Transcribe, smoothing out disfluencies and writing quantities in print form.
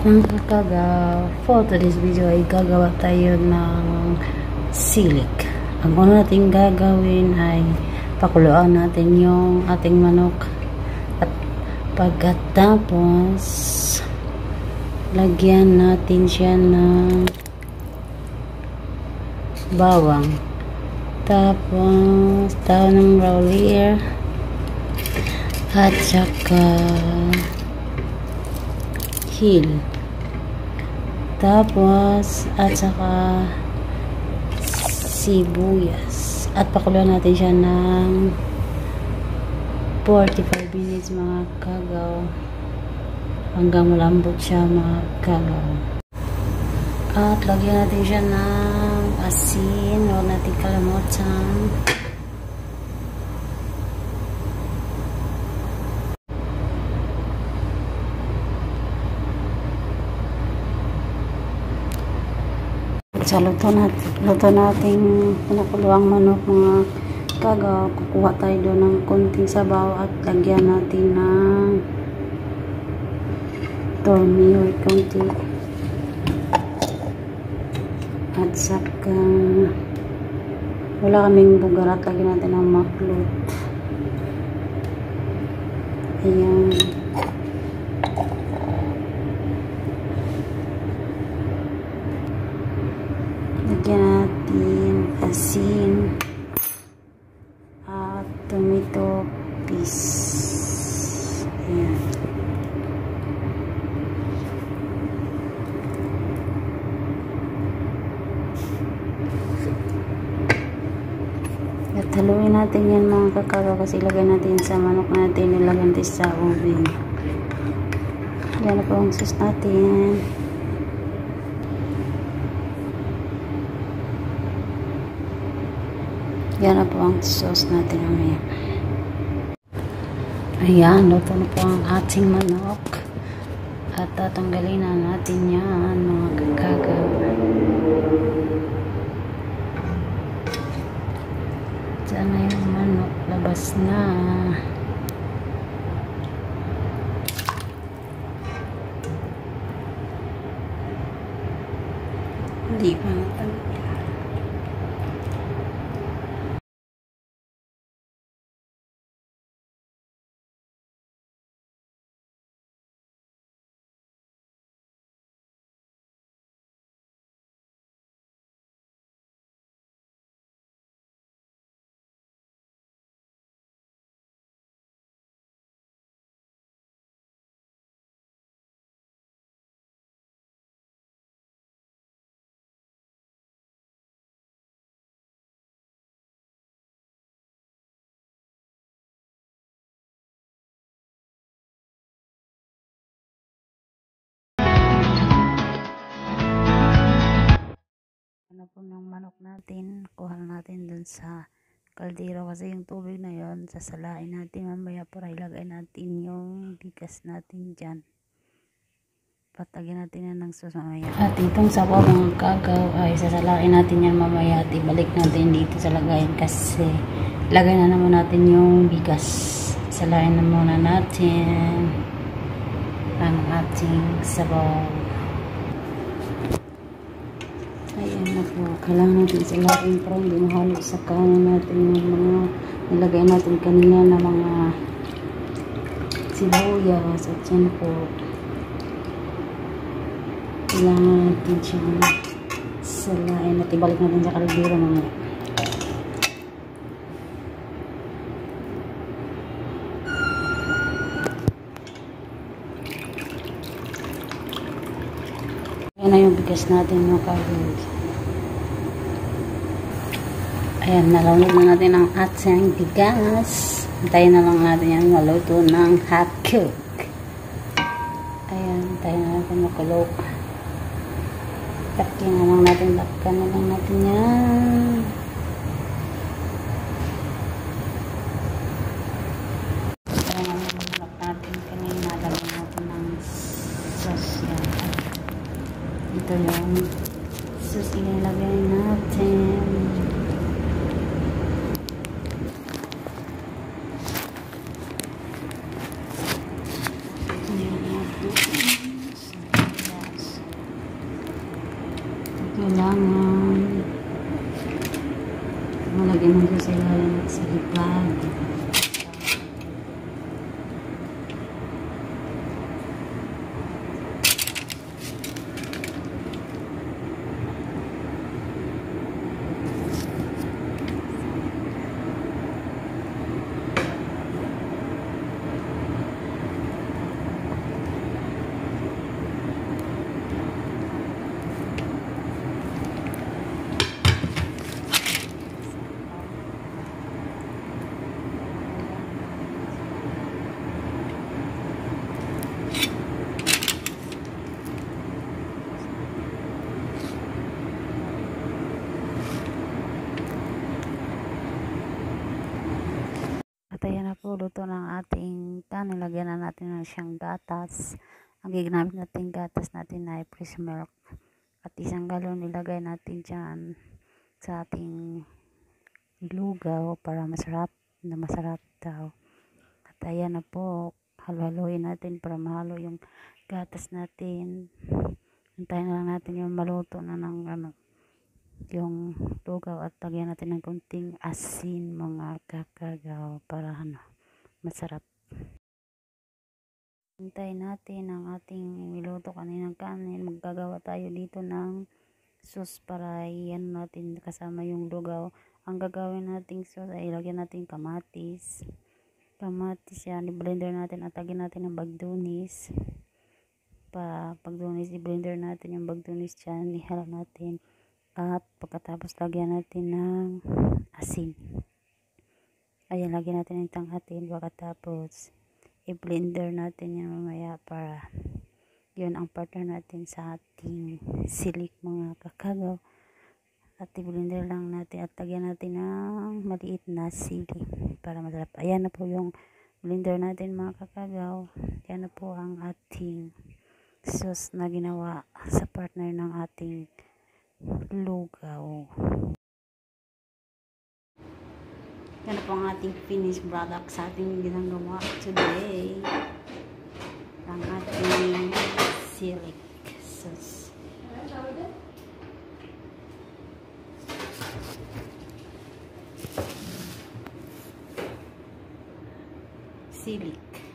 Mga kagaw, for today's video ay gagawa tayo ng silik. Ang una natin gagawin ay pakuluan natin yung ating manok at pagkatapos lagyan natin siya ng bawang, tapos daon ng rawlier at saka hill, tapos at saka sibuyas, at pakuluan natin siya ng 45 minutes mga kagaw hanggang malambot siya mga kagaw. At lagyan natin siya ng asin, huwag natin kalimutan. Sa luto natin pinakuluang manok mga kagaw, kukuha tayo doon ng konting sabaw at lagyan natin ng tornillo konti at saka wala kaming bugar at lagyan natin ng maklot. Ayan, lagyan natin asin at tomato paste. Ayan. At haluin natin yan mga kakagaw kasi ilagay natin sa manok natin, nilagyan natin sa oven. Yan na po ang sauce natin. Yan na po ang sauce natin mamaya. Ayan, luto na po ang ating manok. At tatanggalin na natin yan mga kakagaw. Diyan na yung manok, labas na. Hindi pa natanggal. Ano po ng manok natin, kuha natin dun sa kaldero kasi yung tubig na yon sasalain natin mamaya para ilagay natin yung bigas natin dyan. Patagyan natin yan ng sauce mamaya. At itong sabaw mga kagaw ay sasalain natin yan mamaya at ibalik natin dito sa lagayan kasi lagay na naman natin yung bigas. Salain na muna natin ang ating sabaw. Ayan na po. Kailangan natin salain para hindi mahalo sa kanin natin yung mga nilagay natin kanina na mga sibuyas at yan po. Kailangan natin siyang salain at ibalik natin sa kaldero mamaya. Ayan na yung bigas natin mga kagaw. Ayan, nalunod na natin ang ating bigas. Antayin na lang natin yan maluto ng hot cook. Ayan, antayin na natin makulo. Takyan na lang natin, lakpan na lang natin yan. Ayan, nalunod natin kanina. Lagyan natin ng sauce yan. Ito yung sauce ilalagay natin. Lagyan mo siya sa ilalim at sa gitlaan. At ayan na po, luto ng ating kanin. Lagyan na natin na siyang gatas. Ang gigamit natin gatas natin ay fresh milk. At 1 galon nilagay natin dyan sa ating lugaw para masarap daw. At ayan na po, halo-haloin natin para mahalo yung gatas natin. Hintayin na lang natin yung maluto na ng yung lugaw at lagyan natin ng kunting asin mga kakagaw para masarap. Hintayin natin ang ating niluto kaninang kanin. Maggagawa tayo dito ng sauce para iyan natin kasama yung lugaw. Ang gagawin nating sauce ay ilagyan natin kamatis yan, i-blender natin at lagyan natin ng bagdunis. I-blender natin yung bagdunis dyan, ihalo natin. At pagkatapos lagyan natin ng asin. Ayan, lagyan natin ng asin. Pagkatapos i-blender natin yan mamaya para yun ang partner natin sa ating silik mga kakagaw. At i-blender lang natin at lagyan natin ng maliit na sili para masarap. Ayan na po yung blender natin mga kakagaw. Ayan na po ang ating sauce na ginawa sa partner ng ating lugaw. Yan po ang ating finished product sa ating ginagawa today. Ang ating silic sauce. Silic.